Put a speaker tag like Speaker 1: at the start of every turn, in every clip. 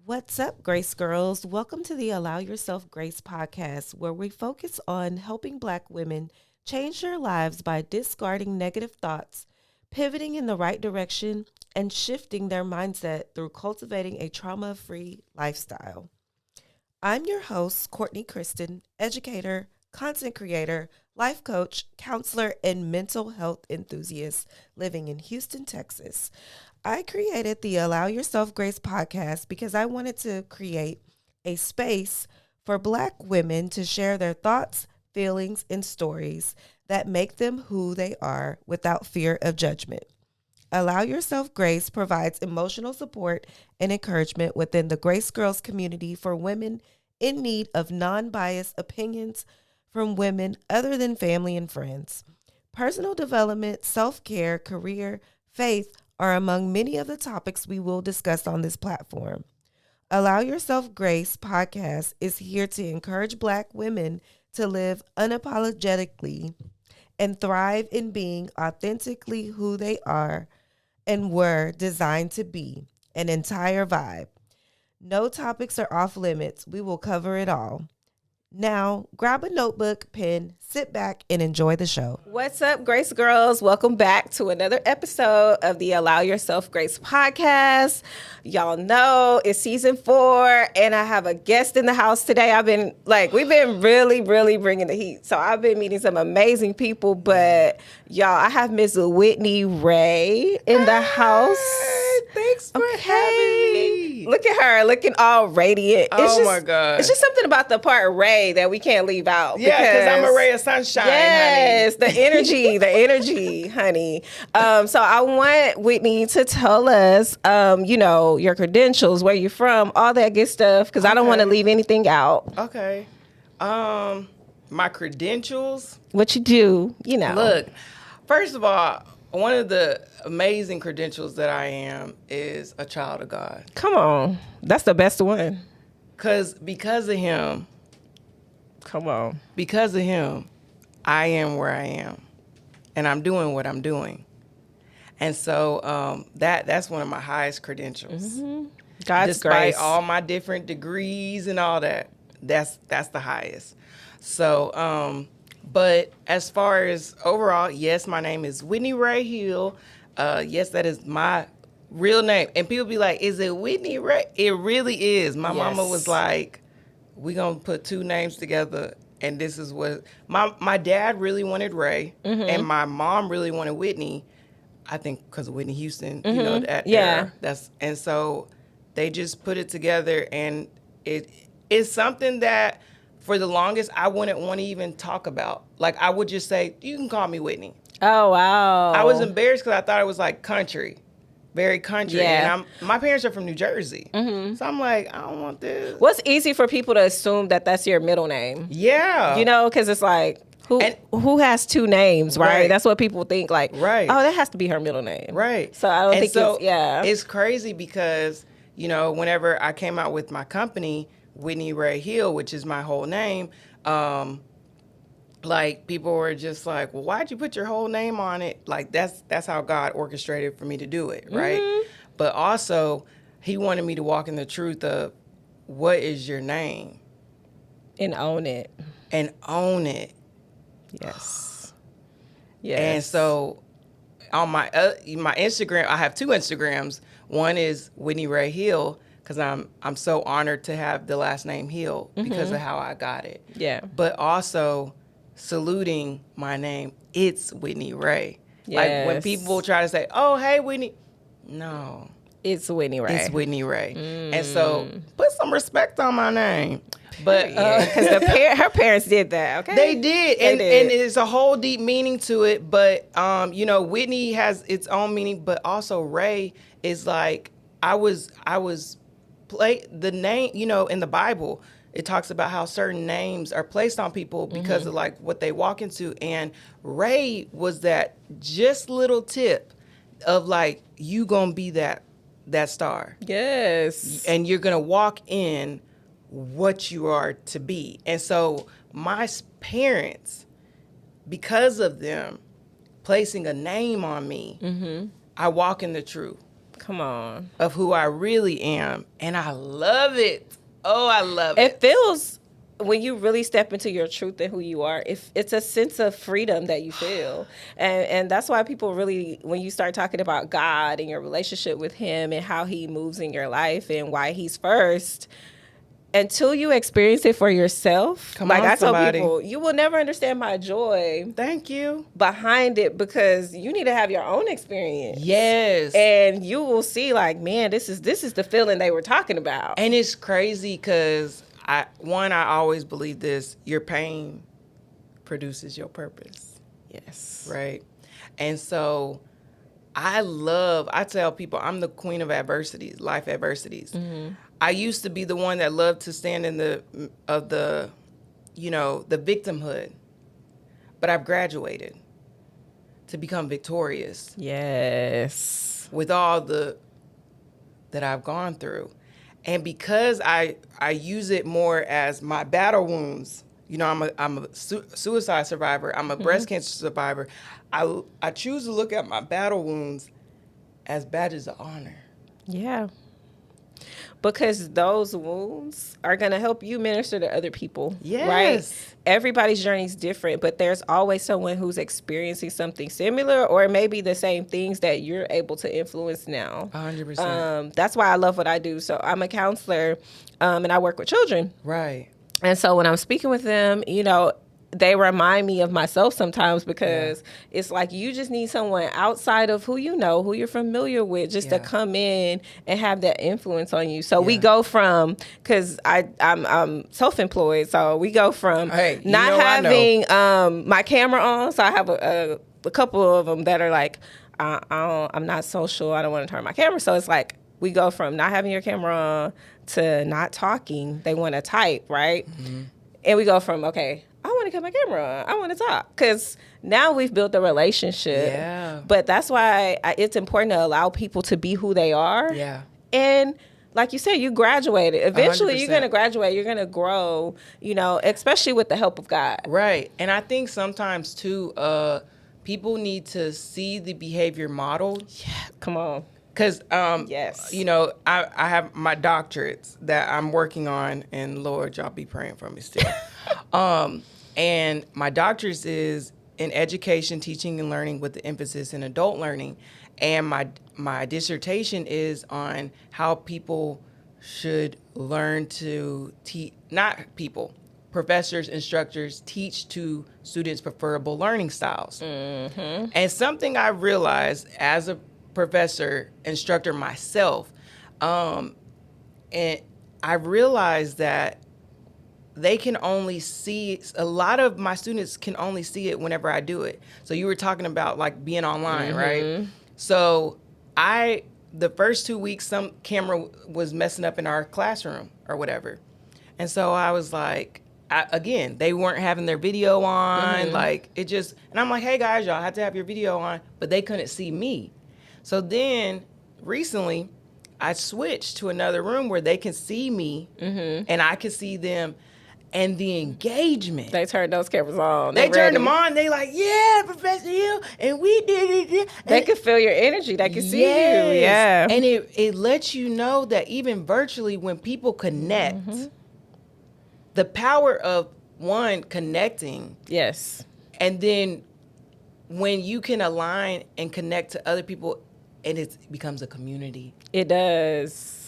Speaker 1: What's up, Grace Girls? Welcome to the Allow Yourself Grace podcast, where we focus on helping Black women change their lives by discarding negative thoughts, pivoting in the right direction, and shifting their mindset through cultivating a trauma-free lifestyle. I'm your host, Courtney Kristen, educator, content creator, life coach, counselor, and mental health enthusiast living in Houston, Texas. I created the Allow Yourself Grace podcast because I wanted to create a space for Black women to share their thoughts, feelings, and stories that make them who they are without fear of judgment. Allow Yourself Grace provides emotional support and encouragement within the Grace Girls community for women in need of non-biased opinions from women other than family and friends. Personal development, self-care, career, faith are among many of the topics we will discuss on this platform. Allow Yourself Grace podcast is here to encourage Black women to live unapologetically and thrive in being authentically who they are and were designed to be, an entire vibe. No topics are off limits. We will cover it all. Now, grab a notebook, pen, sit back, and enjoy the show. What's up, Grace Girls? Welcome back to another episode of the Allow Yourself Grace podcast. Y'all know it's season 4, and I have a guest in the house today. We've been really bringing the heat. So I've been meeting some amazing people, but y'all, I have Miss Whitney Rae in the house.
Speaker 2: Thanks for having me.
Speaker 1: Look at her, looking all radiant.
Speaker 2: My God.
Speaker 1: It's just something about the part Ray that we can't leave out.
Speaker 2: Yeah, because I'm a ray of sunshine,
Speaker 1: yes,
Speaker 2: honey.
Speaker 1: the energy, honey. So I want Whitney to tell us, your credentials, where you're from, all that good stuff, because I don't want to leave anything out.
Speaker 2: Okay. My credentials.
Speaker 1: What you do,
Speaker 2: Look, first of all, one of the amazing credentials that I am is a child of God.
Speaker 1: Come on. That's the best one.
Speaker 2: Because of him, I am where I am. And I'm doing what I'm doing. And so that's one of my highest credentials.
Speaker 1: Mm-hmm. God's
Speaker 2: Despite
Speaker 1: grace.
Speaker 2: all my different degrees and all that, that's the highest. So, but as far as overall, yes, my name is Whitney Rae Hill. Yes, that is my real name. And people be like, is it Whitney Rae? It really is. My mama was like, we gonna put two names together, and this is what my dad really wanted Rae, and my mom really wanted Whitney. I think because of Whitney Houston, that era. And so they just put it together, and it is something that for the longest I wouldn't want to even talk about. Like I would just say, you can call me Whitney.
Speaker 1: Oh wow!
Speaker 2: I was embarrassed because I thought it was like country. Very country.
Speaker 1: Yeah.
Speaker 2: And my parents are from New Jersey. Mm-hmm. So I'm like, I don't want this.
Speaker 1: Well, it's easy for people to assume that that's your middle name.
Speaker 2: Yeah.
Speaker 1: Because it's like, who has two names, right? That's what people think, like,
Speaker 2: right.
Speaker 1: Oh, that has to be her middle name.
Speaker 2: Right.
Speaker 1: So I don't think
Speaker 2: it's crazy because, whenever I came out with my company, Whitney Rae Hill, which is my whole name, people were just like, well, why'd you put your whole name on it? Like, that's how God orchestrated for me to do it, right? Mm-hmm. But also, he wanted me to walk in the truth of what is your name?
Speaker 1: And own it. Yes. Yes.
Speaker 2: And so, on my Instagram, I have 2 Instagrams. One is Whitney Rae Hill, because I'm so honored to have the last name Hill because of how I got it. Yeah. But also saluting my name, it's Whitney Rae. Yes. Like when people try to say, oh, hey, Whitney. No.
Speaker 1: It's Whitney Rae.
Speaker 2: It's Whitney Rae. And so put some respect on my name. But
Speaker 1: because her parents did that, okay?
Speaker 2: They did. And it's a whole deep meaning to it. But, Whitney has its own meaning. But also Rae is like, the name, in the Bible, it talks about how certain names are placed on people because of like what they walk into. And Rae was that just little tip of like, you gonna be that star.
Speaker 1: Yes.
Speaker 2: And you're gonna walk in what you are to be. And so my parents, because of them placing a name on me, I walk in the truth.
Speaker 3: Come on.
Speaker 2: of who I really am. And I love it. Oh, I love it.
Speaker 3: It feels, when you really step into your truth and who you are, if it's a sense of freedom that you feel. And that's why people really, when you start talking about God and your relationship with him and how he moves in your life and why he's first, until you experience it for yourself,
Speaker 2: Come
Speaker 3: like
Speaker 2: on,
Speaker 3: I tell
Speaker 2: somebody.
Speaker 3: people, you will never understand my joy
Speaker 2: Thank you.
Speaker 3: behind it, because you need to have your own experience.
Speaker 2: Yes.
Speaker 3: And you will see, like, man, this is the feeling they were talking about.
Speaker 2: And it's crazy because I always believe this: your pain produces your purpose.
Speaker 3: Yes.
Speaker 2: Right. And so I tell people I'm the queen of adversities, life adversities. Mm-hmm. I used to be the one that loved to stand in the victimhood, but I've graduated to become victorious.
Speaker 3: Yes.
Speaker 2: With all that I've gone through. And because I use it more as my battle wounds, I'm a suicide survivor, I'm a breast cancer survivor, I choose to look at my battle wounds as badges of honor.
Speaker 3: Yeah. Because those wounds are going to help you minister to other people.
Speaker 2: Yes.
Speaker 3: Right? Everybody's journey is different, but there's always someone who's experiencing something similar or maybe the same things that you're able to influence now.
Speaker 2: 100%.
Speaker 3: That's why I love what I do. So I'm a counselor, and I work with children.
Speaker 2: Right.
Speaker 3: And so when I'm speaking with them, they remind me of myself sometimes, because it's like you just need someone outside of who who you're familiar with, just to come in and have that influence on you. So we go from, because I'm self-employed, so we go from not having my camera on. So I have a couple of them that are like, I'm not social, I don't want to turn my camera. So it's like we go from not having your camera on to not talking. They want to type, right? Mm-hmm. And we go from, okay, I want to cut my camera on, I want to talk, because now we've built a relationship.
Speaker 2: Yeah.
Speaker 3: But that's why it's important to allow people to be who they are.
Speaker 2: Yeah.
Speaker 3: And like you said, you graduated. Eventually,
Speaker 2: 100%.
Speaker 3: You're going to graduate. You're going to grow, especially with the help of God.
Speaker 2: Right. And I think sometimes, too, people need to see the behavior modeled.
Speaker 3: Yeah, come on.
Speaker 2: Because,
Speaker 3: yes.
Speaker 2: I have my doctorates that I'm working on, and Lord, y'all be praying for me still. And my doctorate is in education, teaching, and learning with the emphasis in adult learning. And my dissertation is on how people should learn to teach, not people, professors, instructors, teach to students preferable learning styles. Mm-hmm. And something I realized as a professor, instructor myself, and I realized that they can only see, a lot of my students can only see it whenever I do it. So you were talking about like being online, right? So the first 2 weeks, some camera was messing up in our classroom or whatever. And so I was like, again, they weren't having their video on, like it just, and I'm like, hey guys, y'all have to have your video on, but they couldn't see me. So then recently I switched to another room where they can see me and I can see them. And the engagement.
Speaker 3: They turned those cameras on.
Speaker 2: They turned them on. They like, yeah, Professor Hill, and we did it.
Speaker 3: They could feel your energy. They could see you. Yeah.
Speaker 2: And it lets you know that even virtually, when people connect, the power of one, connecting.
Speaker 3: Yes.
Speaker 2: And then when you can align and connect to other people, and it becomes a community.
Speaker 3: It does.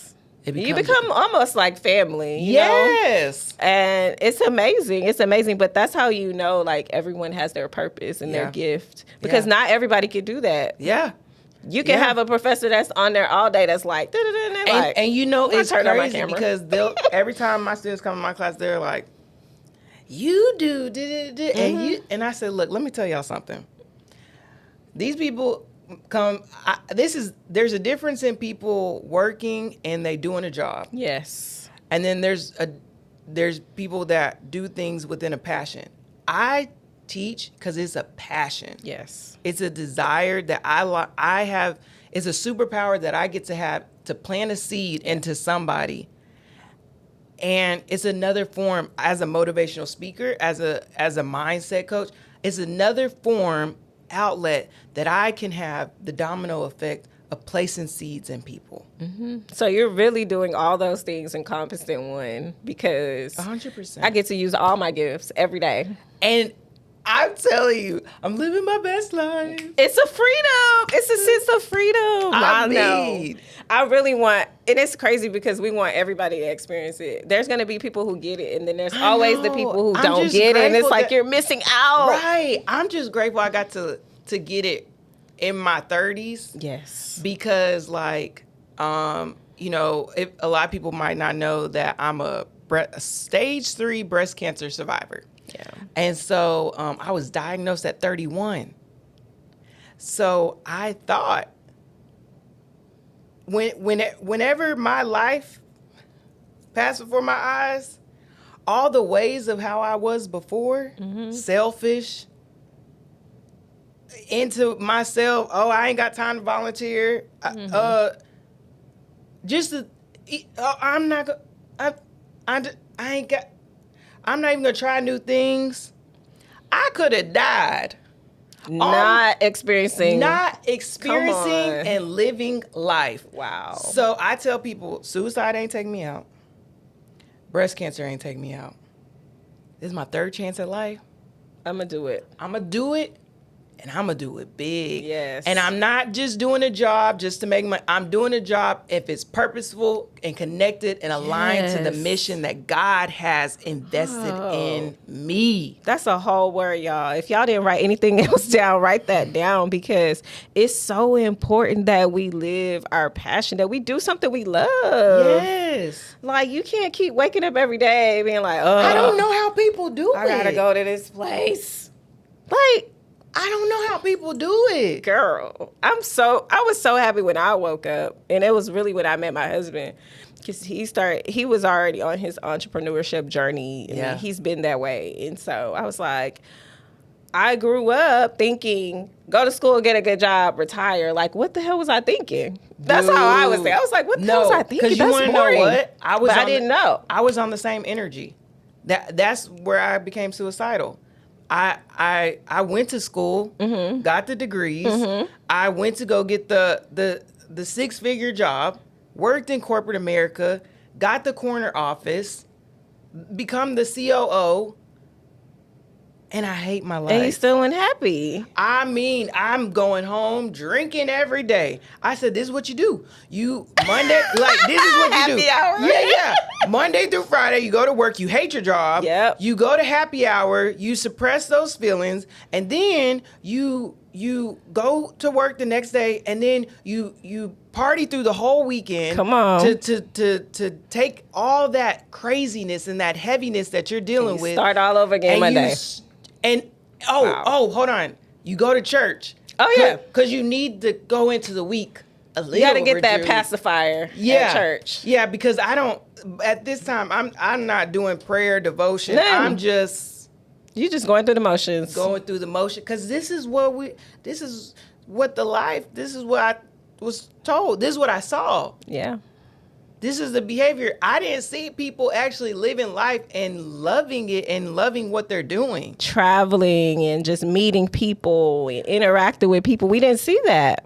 Speaker 3: You become almost like family. You know? And it's amazing. It's amazing. But that's how like everyone has their purpose and their gift. Because not everybody can do that.
Speaker 2: Yeah.
Speaker 3: You can have a professor that's on there all day that's like,
Speaker 2: and it's crazy because every time my students come in my class, they're like, you do, and I said, look, let me tell y'all something. These people there's a difference in people working and they doing a job.
Speaker 3: Yes.
Speaker 2: And then there's people that do things within a passion. I teach because it's a passion.
Speaker 3: Yes.
Speaker 2: It's a desire that I have. It's a superpower that I get to have to plant a seed into somebody. And it's another form as a motivational speaker, as a mindset coach. It's another form outlet that I can have the domino effect of placing seeds in people.
Speaker 3: So you're really doing all those things encompassed in one, because
Speaker 2: 100%.
Speaker 3: I get to use all my gifts every day.
Speaker 2: And I'm telling you, I'm living my best life.
Speaker 3: It's a freedom. It's a sense of freedom. I know. I really want, and it's crazy because we want everybody to experience it. There's going to be people who get it, and then there's always the people who don't get it, and it's like you're missing out.
Speaker 2: Right. I'm just grateful I got to get it in my 30s.
Speaker 3: Yes.
Speaker 2: Because, like, you know, a lot of people might not know that I'm a stage 3 breast cancer survivor.
Speaker 3: Yeah.
Speaker 2: And so I was diagnosed at 31. So I thought, whenever my life passed before my eyes, all the ways of how I was before, selfish, into myself, I ain't got time to volunteer, I'm not even gonna try new things. I could have died.
Speaker 3: Not experiencing
Speaker 2: and living life.
Speaker 3: Wow.
Speaker 2: So I tell people, suicide ain't taking me out. Breast cancer ain't taking me out. This is my 3rd chance at life.
Speaker 3: I'm going to do it.
Speaker 2: I'm going to do it. And I'm going to do it big.
Speaker 3: Yes.
Speaker 2: And I'm not just doing a job just to make money. I'm doing a job if it's purposeful and connected and aligned to the mission that God has invested in me.
Speaker 3: That's a whole word, y'all. If y'all didn't write anything else down, write that down, because it's so important that we live our passion, that we do something we love.
Speaker 2: Yes.
Speaker 3: Like, you can't keep waking up every day being like, oh,
Speaker 2: I don't know how people do it.
Speaker 3: I gotta go to this place. Like,
Speaker 2: I don't know how people do it.
Speaker 3: Girl, I was so happy when I woke up, and it was really when I met my husband, because he was already on his entrepreneurship journey. And he's been that way. And so I was like, I grew up thinking, go to school, get a good job, retire. Like, what the hell was I thinking? That's how I was thinking. I was like, what the hell was I thinking?
Speaker 2: Because you want to know what? I
Speaker 3: didn't know.
Speaker 2: I was on the same energy. That's where I became suicidal. I went to school, got the degrees. I went to go get the 6-figure job, worked in corporate America, got the corner office, become the COO, and I hate my life.
Speaker 3: And you still unhappy.
Speaker 2: I mean, I'm going home drinking every day. I said, this is what you do. You Monday, like, this is what you do.
Speaker 3: Happy hour.
Speaker 2: Yeah. Monday through Friday, you go to work, you hate your job.
Speaker 3: Yep.
Speaker 2: You go to happy hour, you suppress those feelings, and then you go to work the next day, and then you party through the whole weekend.
Speaker 3: Come on.
Speaker 2: To take all that craziness and that heaviness that you're dealing with.
Speaker 3: Start all over again Monday.
Speaker 2: Hold on. You go to church.
Speaker 3: Oh, yeah.
Speaker 2: Because you need to go into the week a little.
Speaker 3: You got to get that
Speaker 2: rejuvenated.
Speaker 3: pacifier at church.
Speaker 2: Yeah, because I don't, at this time, I'm not doing prayer, devotion.
Speaker 3: None.
Speaker 2: I'm just.
Speaker 3: You just going through the motions.
Speaker 2: Going through the motion. Because this is what I was told. This is what I saw.
Speaker 3: Yeah.
Speaker 2: This is the behavior. I didn't see people actually living life and loving it and loving what they're doing.
Speaker 3: Traveling and just meeting people and interacting with people. We didn't see that.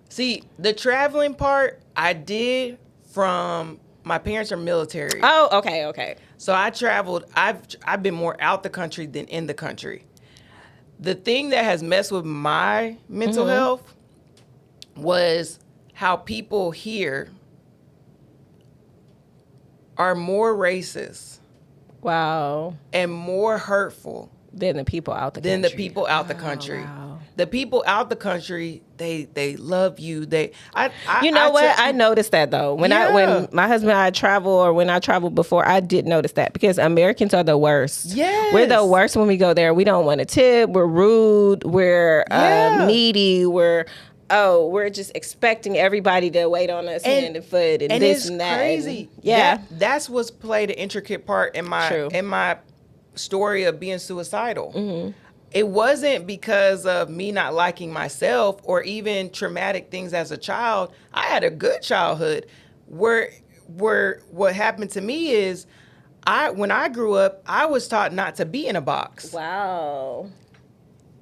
Speaker 2: See, the traveling part I did from, my parents are military.
Speaker 3: Oh, okay.
Speaker 2: So I traveled. I've been more out the country than in the country. The thing that has messed with my mental health was how people here are more racist.
Speaker 3: Wow.
Speaker 2: And more hurtful
Speaker 3: than the people out the country.
Speaker 2: Wow. The people out the country, they love you.
Speaker 3: I noticed that though. When my husband and I travel, or when I traveled before, I did notice that, because Americans are the worst.
Speaker 2: Yes.
Speaker 3: We're the worst when we go there. We don't want to tip. We're rude. We're needy. We're just expecting everybody to wait on us hand and foot and this and that.
Speaker 2: Crazy.
Speaker 3: And
Speaker 2: that's what's played an intricate part in my story of being suicidal.
Speaker 3: Mm-hmm.
Speaker 2: It wasn't because of me not liking myself or even traumatic things as a child. I had a good childhood. Where what happened to me is, when I grew up, I was taught not to be in a box.
Speaker 3: Wow.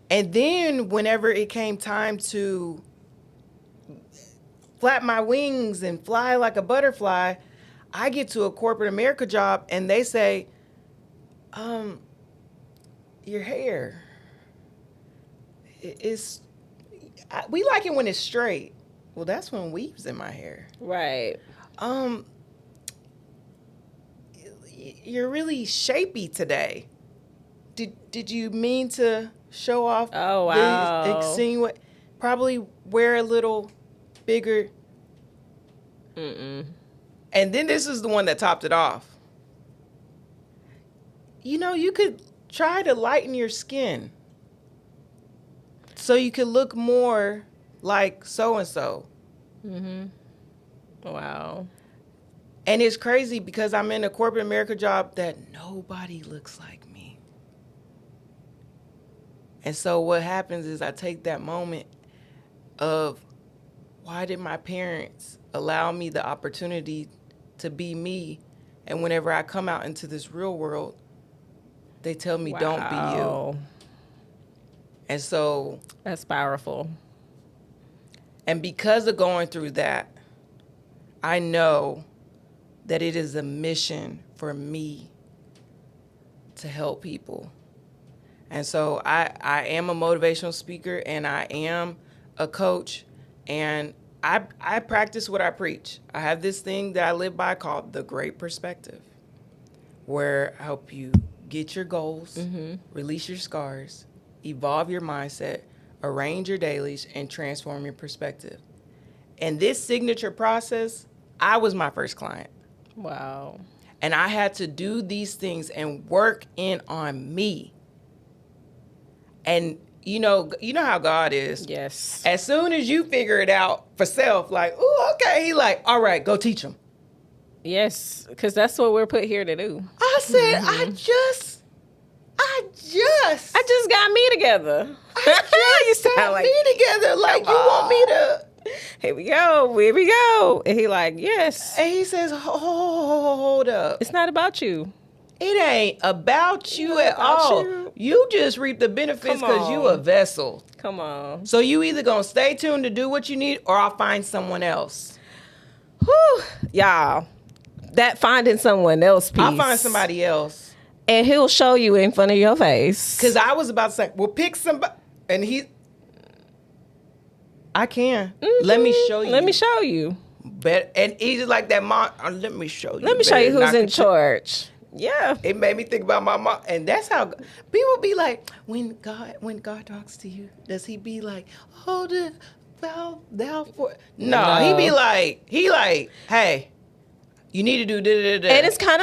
Speaker 2: And then whenever it came time to flap my wings and fly like a butterfly. I get to a corporate America job and they say, your hair, we like it when it's straight. Well, that's when weaves in my hair.
Speaker 3: Right.
Speaker 2: You're really shapy today. Did you mean to show off?
Speaker 3: Oh, wow.
Speaker 2: Insinuate? Probably wear a little bigger.
Speaker 3: Mm-mm.
Speaker 2: And then this is the one that topped it off. You know, you could try to lighten your skin so you could look more like so-and-so.
Speaker 3: Mm-hmm. Wow.
Speaker 2: And it's crazy because I'm in a corporate America job that nobody looks like me. And so what happens is I take that moment of, why did my parents allow me the opportunity to be me? And whenever I come out into this real world, they tell me, don't be you. And so...
Speaker 3: That's powerful.
Speaker 2: And because of going through that, I know that it is a mission for me to help people. And so I am a motivational speaker and I am a coach, and I practice what I preach. I have this thing that I live by called the Great Perspective, where I help you get your goals, release your scars, evolve your mindset, arrange your dailies, and transform your perspective. And this signature process, I was my first client.
Speaker 3: Wow.
Speaker 2: And I had to do these things and work in on me. And you know how God is.
Speaker 3: Yes.
Speaker 2: As soon as you figure it out for self, like, ooh, okay, he like, all right, go teach them.
Speaker 3: Yes, because that's what we're put here to do.
Speaker 2: I said, I just
Speaker 3: got me together.
Speaker 2: You got like, me together. Like, you want me to?
Speaker 3: Here we go. And he like, yes.
Speaker 2: And he says, hold up.
Speaker 3: It's not about you.
Speaker 2: It ain't about you at all. You just reap the benefits because you a vessel.
Speaker 3: Come on.
Speaker 2: So you either gonna stay tuned to do what you need, or I'll find someone else.
Speaker 3: Whew. Y'all, that finding someone else piece.
Speaker 2: I'll find somebody else.
Speaker 3: And he'll show you in front of your face.
Speaker 2: Because I was about to say, well, pick somebody. And I can.
Speaker 3: Mm-hmm.
Speaker 2: Let me show you.
Speaker 3: Let me show you.
Speaker 2: And he's like that mom. Let me show you.
Speaker 3: Let me show you who's in charge. Yeah.
Speaker 2: It made me think about my mom. And that's how people be like, when God talks to you, does he be like, hold it, thou for? No, he be like, hey, you need to do da-da-da-da.
Speaker 3: And it's kind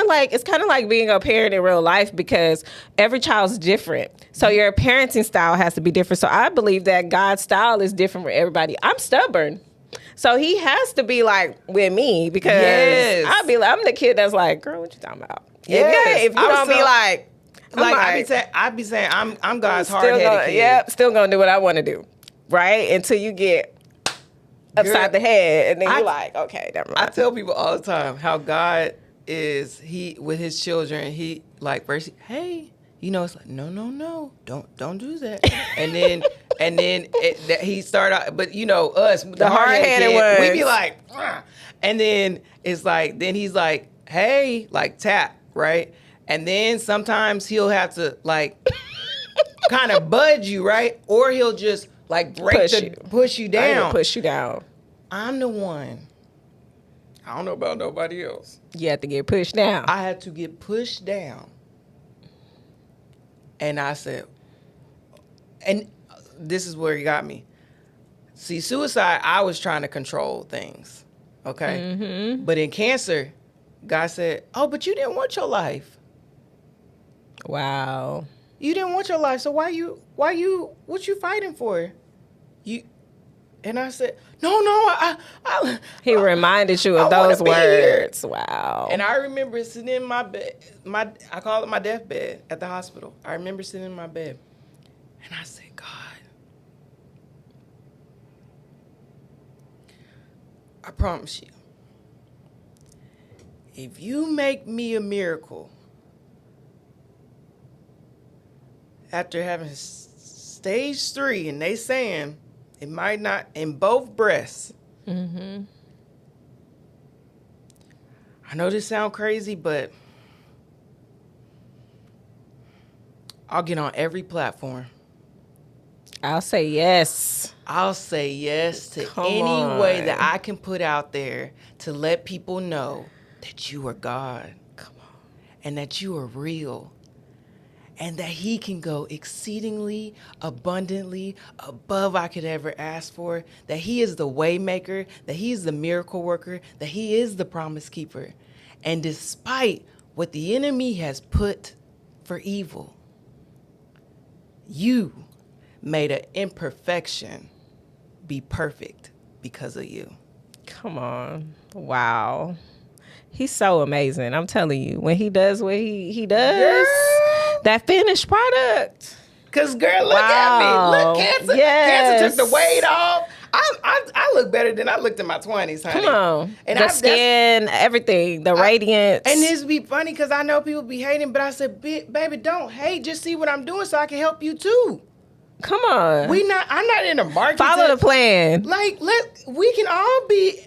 Speaker 3: of like being a parent in real life, because every child's different. So your parenting style has to be different. So I believe that God's style is different for everybody. I'm stubborn. So he has to be like with me, because I'll be like, I'm the kid that's like, girl, what you talking about?
Speaker 2: Yes.
Speaker 3: If you don't be like
Speaker 2: I be saying I'm God's hard-headed kid.
Speaker 3: Yep, still gonna do what I want to do, right? Until you get upside the head, and then you're like, okay, never mind.
Speaker 2: I tell people all the time how God is. He with his children. He like first, hey, it's like no, don't do that, and then he start out. But us, the hard-headed ones, we be like, and then it's like, then he's like, hey, like tap, right? And then sometimes he'll have to like kind of budge you, right? Or he'll just like push you down.
Speaker 3: Push you down.
Speaker 2: I'm the one. I don't know about nobody else.
Speaker 3: You have to get pushed down.
Speaker 2: I had to get pushed down. And I said, and this is where he got me. See, suicide, I was trying to control things, okay? Mm-hmm. But in cancer, God said, oh, but you didn't want your life.
Speaker 3: Wow.
Speaker 2: You didn't want your life, so what you fighting for? And I said, no,
Speaker 3: he reminded you of those words. Wow.
Speaker 2: And I remember sitting in my bed, I call it my deathbed at the hospital. I remember sitting in my bed, and I said, God, I promise you, if you make me a miracle after having stage 3, and they saying it might not, in both breasts, I know this sounds crazy, but I'll get on every platform.
Speaker 3: I'll say yes.
Speaker 2: I'll say yes to
Speaker 3: Come
Speaker 2: any
Speaker 3: on.
Speaker 2: way that I can put out there to let people know that you are God.
Speaker 3: Come on.
Speaker 2: And that you are real. And that he can go exceedingly, abundantly, above I could ever ask for. That he is the way maker, that he is the miracle worker, that he is the promise keeper. And despite what the enemy has put for evil, you made an imperfection be perfect because of you.
Speaker 3: Come on. Wow. He's so amazing. I'm telling you, when he does what he does,
Speaker 2: Girl.
Speaker 3: that finished product.
Speaker 2: Cause girl, look at me. Look, cancer.
Speaker 3: Yes.
Speaker 2: Cancer took the weight off. I look better than I looked in my 20s, honey.
Speaker 3: Come on.
Speaker 2: And
Speaker 3: the skin, everything, the radiance.
Speaker 2: And this be funny because I know people be hating, but I said, baby, don't hate. Just see what I'm doing so I can help you too.
Speaker 3: Come on.
Speaker 2: I'm not in the market.
Speaker 3: Follow the plan.
Speaker 2: Like, we can all be.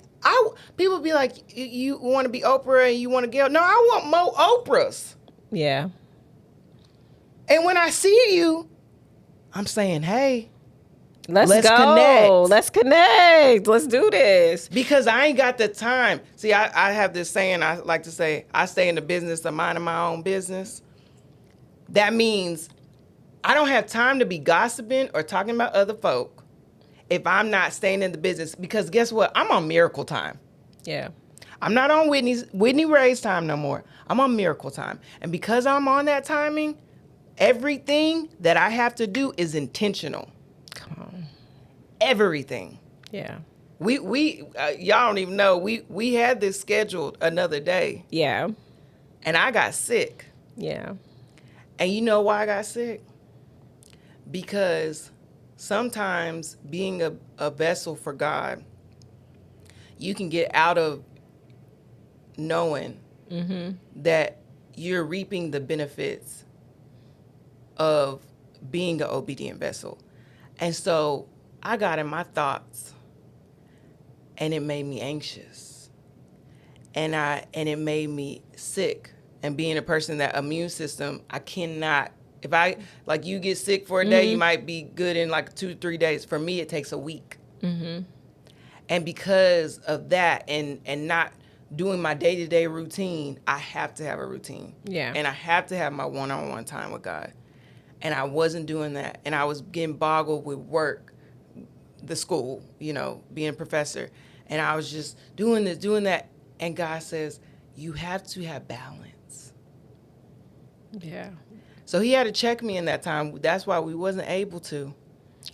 Speaker 2: People be like, you want to be Oprah and you want to get. No, I want more Oprahs.
Speaker 3: Yeah.
Speaker 2: And when I see you, I'm saying, hey,
Speaker 3: let's go.
Speaker 2: Connect.
Speaker 3: Let's connect. Let's do this.
Speaker 2: Because I ain't got the time. See, I have this saying I like to say, I stay in the business of minding my own business. That means I don't have time to be gossiping or talking about other folk if I'm not staying in the business. Because guess what? I'm on miracle time.
Speaker 3: Yeah.
Speaker 2: I'm not on Whitney Rae's time no more. I'm on miracle time. And because I'm on that timing, everything that I have to do is intentional.
Speaker 3: Come on.
Speaker 2: Everything.
Speaker 3: Yeah.
Speaker 2: We y'all don't even know. We had this scheduled another day.
Speaker 3: Yeah.
Speaker 2: And I got sick.
Speaker 3: Yeah.
Speaker 2: And you know why I got sick? Because sometimes being a vessel for God, you can get out of knowing that you're reaping the benefits of being an obedient vessel. And so I got in my thoughts and it made me anxious. And it made me sick. And being a person that immune system, I cannot, if I, like you get sick for a day, you might be good in like 2-3 days. For me, it takes a week. And because of that and not doing my day-to-day routine, I have to have a routine.
Speaker 3: Yeah.
Speaker 2: And I have to have my one-on-one time with God. And I wasn't doing that. And I was getting boggled with work, the school, being a professor. And I was just doing this, doing that. And God says, you have to have balance.
Speaker 3: Yeah.
Speaker 2: So he had to check me in that time. That's why we wasn't able to.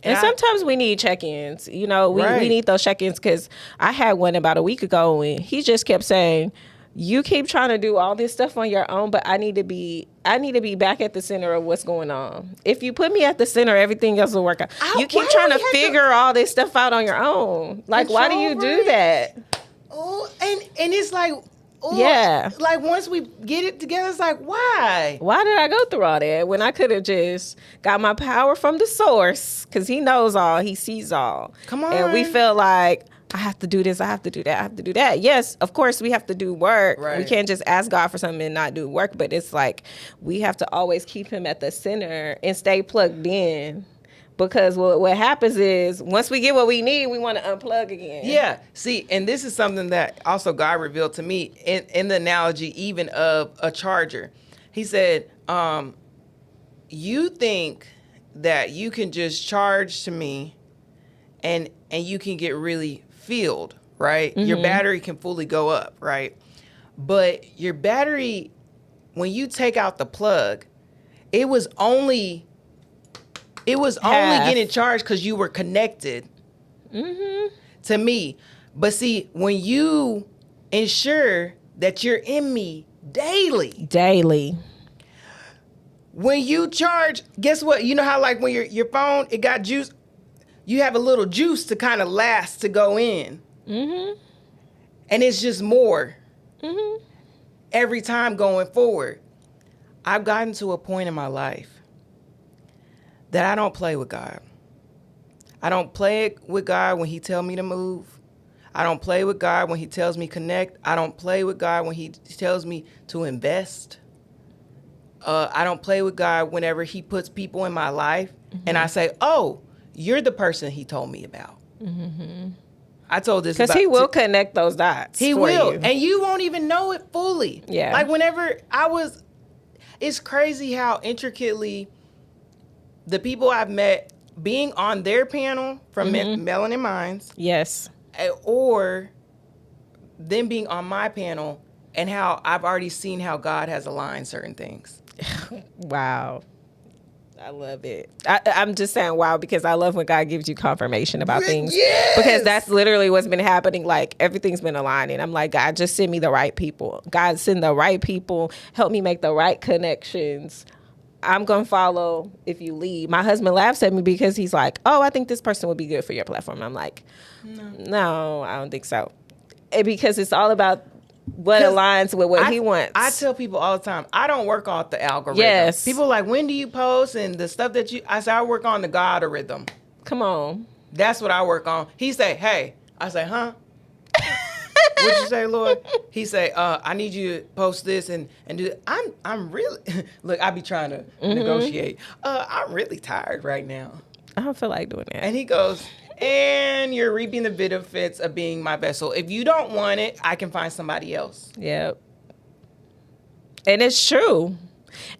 Speaker 3: And sometimes we need check-ins. We need those check-ins because I had one about a week ago and he just kept saying, you keep trying to do all this stuff on your own, but I need to be back at the center of what's going on. If you put me at the center, everything else will work out. You keep trying to figure all this stuff out on your own. Like, why do you do that?
Speaker 2: Oh, and it's like,
Speaker 3: yeah.
Speaker 2: Like once we get it together, it's like, why?
Speaker 3: Why did I go through all that when I could have just got my power from the source? Because he knows all, he sees all.
Speaker 2: Come on.
Speaker 3: And we feel like, I have to do this, I have to do that, I have to do that. Yes, of course, we have to do work.
Speaker 2: Right.
Speaker 3: We can't just ask God for something and not do work. But it's like, we have to always keep him at the center and stay plugged in. Because what happens is, once we get what we need, we want to unplug again.
Speaker 2: Yeah. See, and this is something that also God revealed to me in the analogy even of a charger. He said, you think that you can just charge to me and you can get really filled, right? Your battery can fully go up, right? But your battery, when you take out the plug, it was only getting charged because you were connected to me. But see, when you ensure that you're in me daily, when you charge, guess what? You know how like when your phone, it got juice, you have a little juice to kind of last to go in. And it's just more every time going forward. I've gotten to a point in my life that I don't play with God. I don't play it with God when he tell me to move. I don't play with God when he tells me connect. I don't play with God when he tells me to invest. I don't play with God whenever he puts people in my life and I say, oh, you're the person he told me about. I told this
Speaker 3: because he will connect those dots.
Speaker 2: He
Speaker 3: for
Speaker 2: will.
Speaker 3: you.
Speaker 2: And you won't even know it fully.
Speaker 3: Yeah.
Speaker 2: Like whenever it's crazy how intricately the people I've met being on their panel from Melanin Minds.
Speaker 3: Yes.
Speaker 2: Or them being on my panel and how I've already seen how God has aligned certain things.
Speaker 3: Wow. I love it. I'm just saying wow because I love when God gives you confirmation about things.
Speaker 2: Yes!
Speaker 3: Because that's literally what's been happening. Like everything's been aligning. I'm like, God, just send me the right people. God, send the right people. Help me make the right connections. I'm going to follow if you lead. My husband laughs at me because he's like, oh, I think this person would be good for your platform. I'm like, no, I don't think so. Because it's all about what aligns with what he wants.
Speaker 2: I tell people all the time, I don't work off the algorithm.
Speaker 3: Yes.
Speaker 2: People are like, when do you post and the stuff that I say, I work on the God algorithm.
Speaker 3: Come on.
Speaker 2: That's what I work on. He say, hey. I say, huh? What'd you say, Lord? He say, I need you to post this and do it. I'm really, look, I be trying to negotiate. I'm really tired right now.
Speaker 3: I don't feel like doing that.
Speaker 2: And he goes, and you're reaping the benefits of being my vessel. If you don't want it, I can find somebody else.
Speaker 3: Yep. And it's true.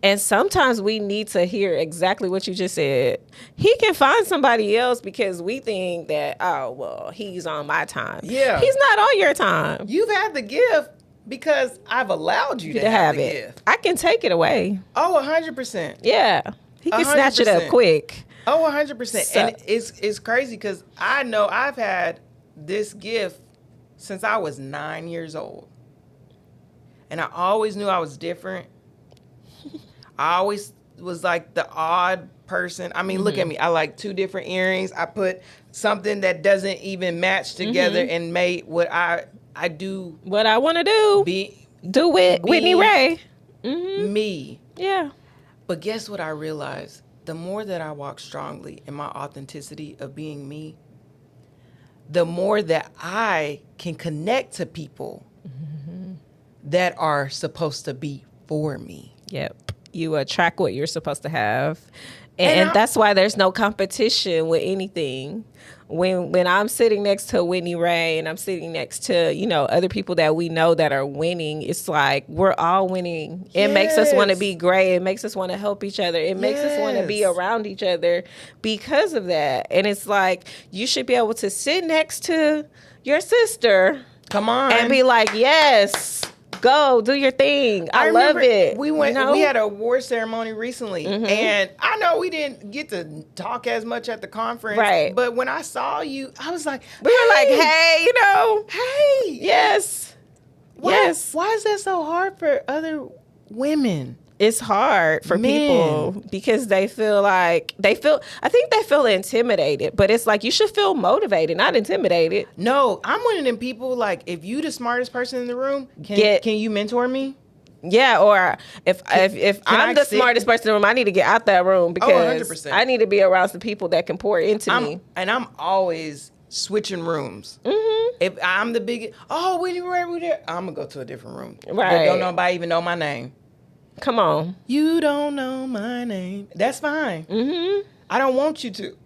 Speaker 3: And sometimes we need to hear exactly what you just said. He can find somebody else because we think that, oh, well, he's on my time.
Speaker 2: Yeah.
Speaker 3: He's not on your time.
Speaker 2: You've had the gift because I've allowed you to have the gift.
Speaker 3: I can take it away.
Speaker 2: Oh, 100%.
Speaker 3: Yeah. He can snatch it up quick.
Speaker 2: Oh, 100%.
Speaker 3: So,
Speaker 2: and it's crazy because I know I've had this gift since I was 9 years old. And I always knew I was different. I always was like the odd person. I mean, look at me. I like 2 different earrings. I put something that doesn't even match together and made what I do.
Speaker 3: What I want to do. Do with Whitney Rae.
Speaker 2: Me.
Speaker 3: Yeah.
Speaker 2: But guess what I realized? The more that I walk strongly in my authenticity of being me, the more that I can connect to people that are supposed to be for me.
Speaker 3: Yep. You attract what you're supposed to have. And that's why there's no competition with anything. When I'm sitting next to Whitney Rae and I'm sitting next to, other people that we know that are winning, it's like we're all winning. It makes us want to be great. It makes us want to help each other. It makes us want to be around each other because of that. And it's like you should be able to sit next to your sister.
Speaker 2: Come on.
Speaker 3: And be like, yes. Go do your thing. I love it.
Speaker 2: We went. We had an award ceremony recently, and I know we didn't get to talk as much at the conference.
Speaker 3: Right.
Speaker 2: But when I saw you, I was like,
Speaker 3: we were like, hey,
Speaker 2: hey,
Speaker 3: yes, yes.
Speaker 2: Why is that so hard for other women?
Speaker 3: It's hard for people because they feel I think they feel intimidated, but it's like you should feel motivated, not intimidated.
Speaker 2: No, I'm one of them people, like, if you the smartest person in the room, can you mentor me?
Speaker 3: Yeah, or if I'm the smartest person in the room, I need to get out that room because
Speaker 2: 100%.
Speaker 3: I need to be around some people that can pour into me.
Speaker 2: And I'm always switching rooms. If I'm the biggest, when you were over there, I'm going to go to a different room.
Speaker 3: Right.
Speaker 2: Don't nobody even know my name.
Speaker 3: Come on.
Speaker 2: You don't know my name. That's fine. I don't want you to.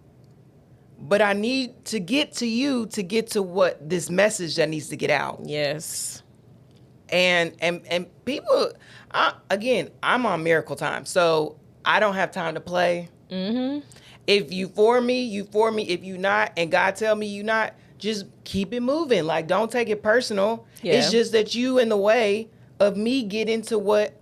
Speaker 2: But I need to get to you to get to what this message that needs to get out.
Speaker 3: Yes.
Speaker 2: And people, again, I'm on miracle time. So I don't have time to play. If you for me, you for me. If you not, and God tell me you not, just keep it moving. Like, don't take it personal. Yeah. It's just that you in the way of me getting to what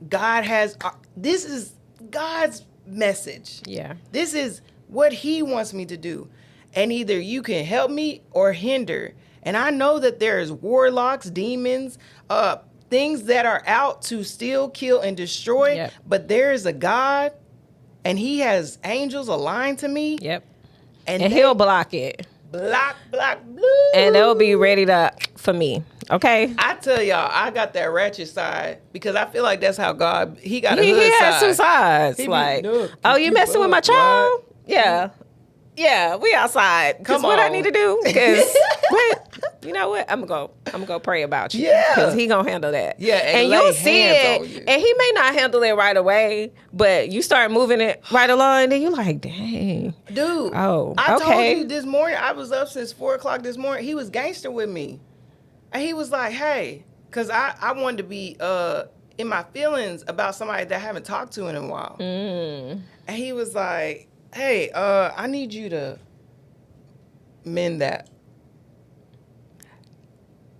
Speaker 2: God has. This is God's message.
Speaker 3: Yeah.
Speaker 2: This is what he wants me to do. And either you can help me or hinder. And I know that there's warlocks, demons, things that are out to steal, kill, and destroy.
Speaker 3: Yep.
Speaker 2: But there is a God, and he has angels aligned to me.
Speaker 3: Yep. And he'll block it.
Speaker 2: Block, blue.
Speaker 3: And they'll be ready for me. Okay?
Speaker 2: I tell y'all, I got that ratchet side because I feel like that's how God, he got a hood
Speaker 3: side. He has
Speaker 2: side.
Speaker 3: 2 sides. You messing with my child? What? Yeah. Yeah, we outside. Come on. What I need to do? Because you know what? I'm gonna go pray about you.
Speaker 2: Yeah.
Speaker 3: Because he gonna handle that.
Speaker 2: Yeah, and
Speaker 3: you'll
Speaker 2: lay
Speaker 3: see
Speaker 2: hands on
Speaker 3: it.
Speaker 2: you.
Speaker 3: And he may not handle it right away, but you start moving it right along, and then you're like, dang.
Speaker 2: Dude,
Speaker 3: Oh,
Speaker 2: I
Speaker 3: okay.
Speaker 2: told you this morning, I was up since 4 o'clock this morning. He was gangster with me. And he was like, hey, because I wanted to be in my feelings about somebody that I haven't talked to in a while. And he was like, hey, I need you to mend that.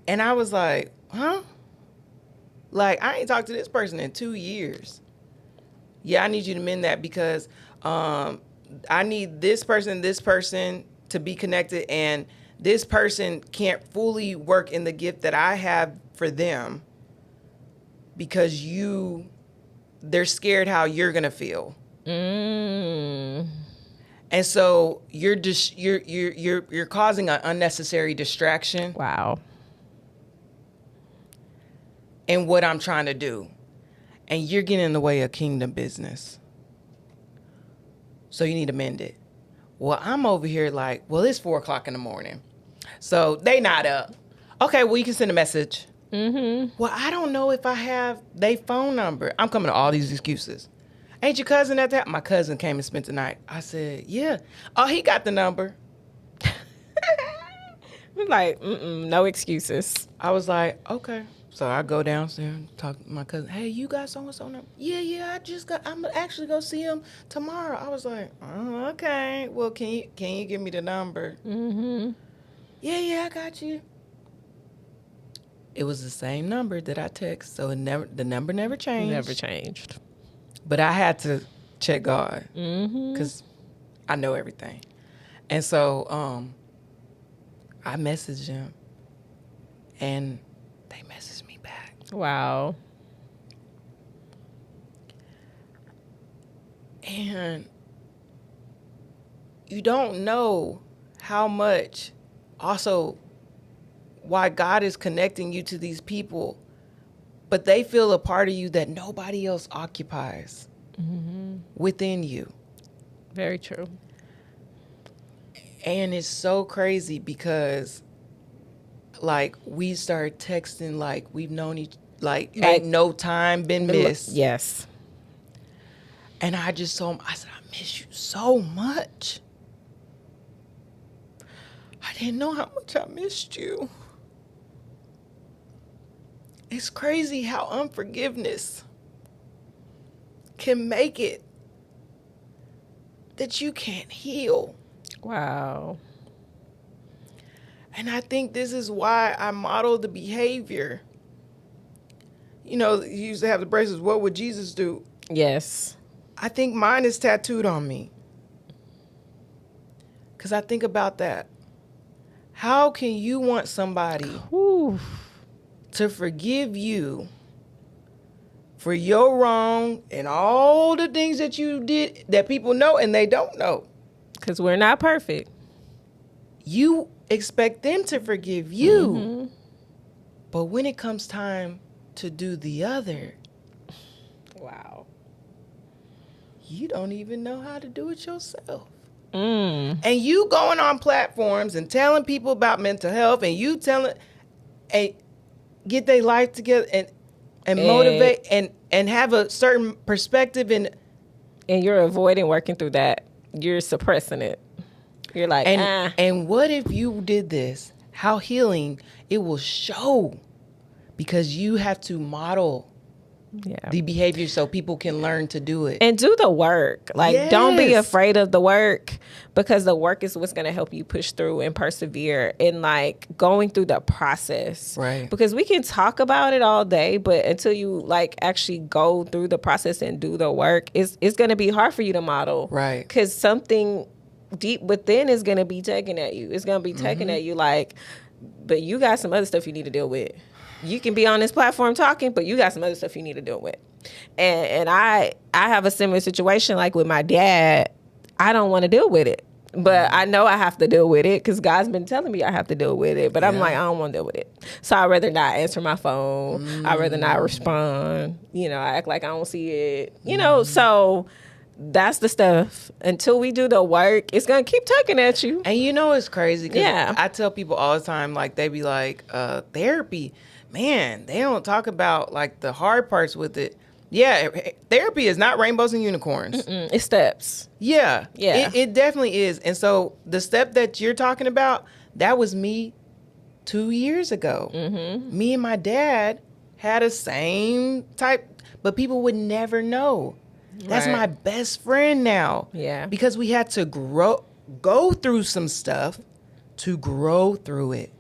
Speaker 2: And I was like, huh? Like, I ain't talked to this person in 2 years. Yeah, I need you to mend that because I need this person to be connected, and this person can't fully work in the gift that I have for them because they're scared how you're gonna feel. And so you're causing an unnecessary distraction.
Speaker 3: Wow.
Speaker 2: In what I'm trying to do. And you're getting in the way of kingdom business. So you need to mend it. Well, I'm over here like, well, it's 4 o'clock in the morning. So they not up. Okay, well, you can send a message. Well, I don't know if I have their phone number. I'm coming to all these excuses. Ain't your cousin at that? My cousin came and spent the night. I said, yeah. Oh, he got the number.
Speaker 3: I'm like, no excuses.
Speaker 2: I was like, okay. So I go downstairs and talk to my cousin. Hey, you got so-and-so number? Yeah, I'm actually go see him tomorrow. I was like, oh, okay. Well, can you give me the number? Yeah, I got you. It was the same number that I text, so the number never changed.
Speaker 3: Never changed.
Speaker 2: But I had to check God because I know everything. And so I messaged him, and they messaged me back.
Speaker 3: Wow.
Speaker 2: And you don't know how much also why God is connecting you to these people, but they feel a part of you that nobody else occupies within you.
Speaker 3: Very true.
Speaker 2: And it's so crazy because like we start texting like we've known each, like ain't no time been missed.
Speaker 3: Yes.
Speaker 2: And I just told him, I said, I miss you so much. I didn't know how much I missed you. It's crazy how unforgiveness can make it that you can't heal.
Speaker 3: Wow.
Speaker 2: And I think this is why I modeled the behavior. You know, you used to have the bracelets, what would Jesus do?
Speaker 3: Yes.
Speaker 2: I think mine is tattooed on me. Because I think about that. How can you want somebody to forgive you for your wrong and all the things that you did that people know and they don't know?
Speaker 3: Because we're not perfect.
Speaker 2: You expect them to forgive you. But when it comes time to do the other,
Speaker 3: wow,
Speaker 2: you don't even know how to do it yourself. And you going on platforms and telling people about mental health, and you telling and get their life together and motivate and have a certain perspective and
Speaker 3: you're avoiding working through that. You're suppressing it. You're like,
Speaker 2: and what if you did this? How healing it will show, because you have to model the behavior so people can learn to do it.
Speaker 3: And do the work. Like, don't be afraid of the work, because the work is what's going to help you push through and persevere in like going through the process.
Speaker 2: Right.
Speaker 3: Because we can talk about it all day, but until you like actually go through the process and do the work, it's going to be hard for you to model.
Speaker 2: Right.
Speaker 3: Because something deep within is going to be tugging at you. It's going to be tugging at you like, but you got some other stuff you need to deal with. You can be on this platform talking, but you got some other stuff you need to deal with. And I have a similar situation like with my dad. I don't want to deal with it, but I know I have to deal with it because God's been telling me I have to deal with it. But I'm like, I don't want to deal with it. So I'd rather not answer my phone. I'd rather not respond. You know, I act like I don't see it. You know, so that's the stuff. Until we do the work, it's going to keep tugging at you.
Speaker 2: And you know it's crazy because
Speaker 3: Yeah.
Speaker 2: I tell people all the time, like, they be like, therapy, man, they don't talk about, like, the hard parts with it. Yeah, therapy is not rainbows and unicorns.
Speaker 3: It's steps.
Speaker 2: Yeah.
Speaker 3: Yeah.
Speaker 2: It definitely is. And so the step that you're talking about, that was me 2 years ago. Mm-hmm. Me and my dad had a same type, but people would never know. That's
Speaker 3: Right.
Speaker 2: my best friend now.
Speaker 3: Yeah.
Speaker 2: Because we had to go through some stuff to grow through it.